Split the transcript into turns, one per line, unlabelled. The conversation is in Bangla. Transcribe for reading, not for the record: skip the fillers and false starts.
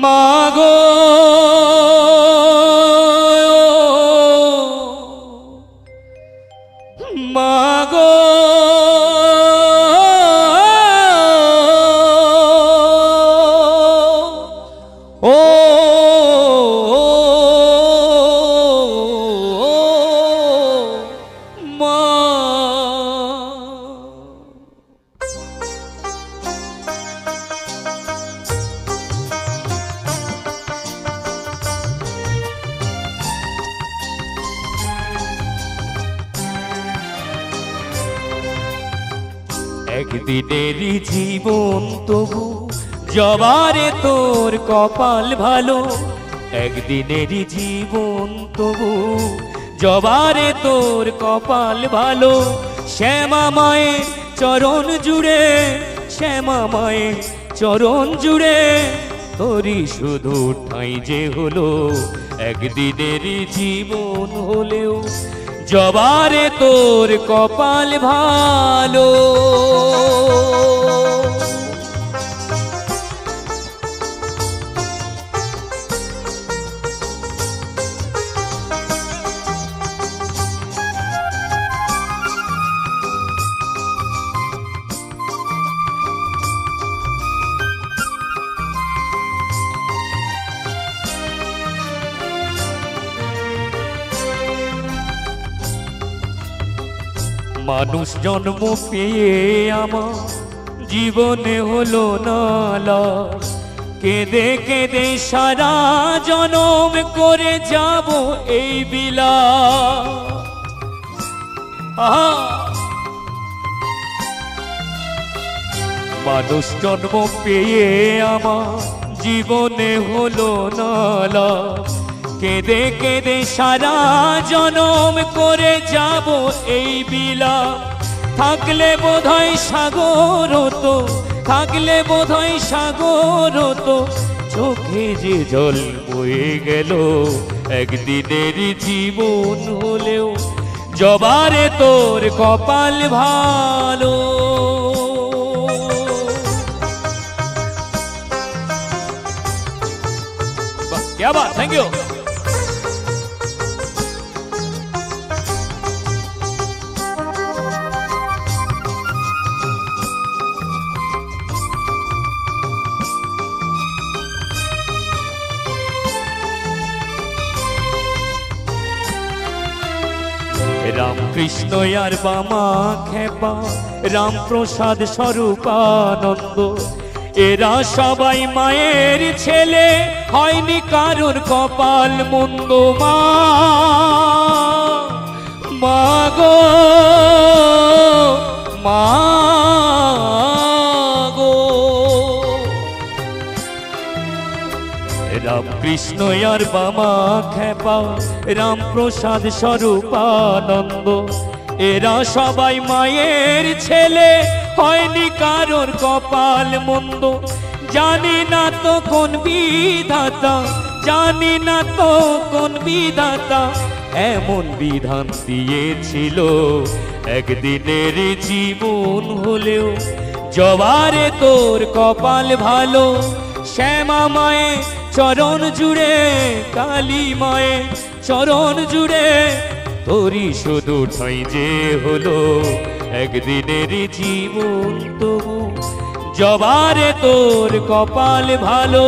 মাগো মাগো ও মা একদিনেরই জীবন তবু জবারে তোর কপাল ভালো। একদিনেরই জীবন তবু জবারে তোর কপাল ভালো। শ্যামা মায়ের চরণ জুড়ে, শ্যামা মায়ের চরণ জুড়ে তোরই শুধু ঠাঁই যে হলো। একদিনেরই জীবন হলেও জবারে তোর কপাল ভালো। মানুষ জন্ম পেয়ে আমার জীবনে হলো না লাশ। কেঁদে কেঁদে সারা জনম করে যাব এই বিলাস। মানুষ জন্ম পেয়ে আমার জীবনে হলো না লাশ। কেঁদে কেঁদে সারা জনম করে যাব এই বিলাপ। থাকলে বোধহয় সাগর হতো, থাকলে বোধহয় সাগর হতো, চোখে যে জল বয়ে গেল। একদিনের জীবন হলেও জবারে তোর কপাল ভালো। क्या बात, थैंक यू। রামকৃষ্ণ আর বামা খেপা, রামপ্রসাদ স্বরূপানন্দ, এরা সবাই মায়ের ছেলে, হয়নি কারোর কপাল মন্দ। মাগো মাগো রামকৃষ্ণ আর বামা খেপা, রামপ্রসাদ স্বরূপানন্দ, এরা সবাই মায়ের ছেলে, হয়নি কারোর কপাল মন্দ। জানি না তো কোন বিধাতা, জানি না তো কোন বিধাতা এমন বিধান দিয়েছিল। একদিনের জীবন হলেও জবারে তোর কপাল ভালো। শ্যামা মায়ের চরণ জুড়ে, কালী মায়ের চরণ জুড়ে তোরই শুধু ঠাঁই যে হলো। একদিনের জীবন তবু জবারে তোর কপাল ভালো।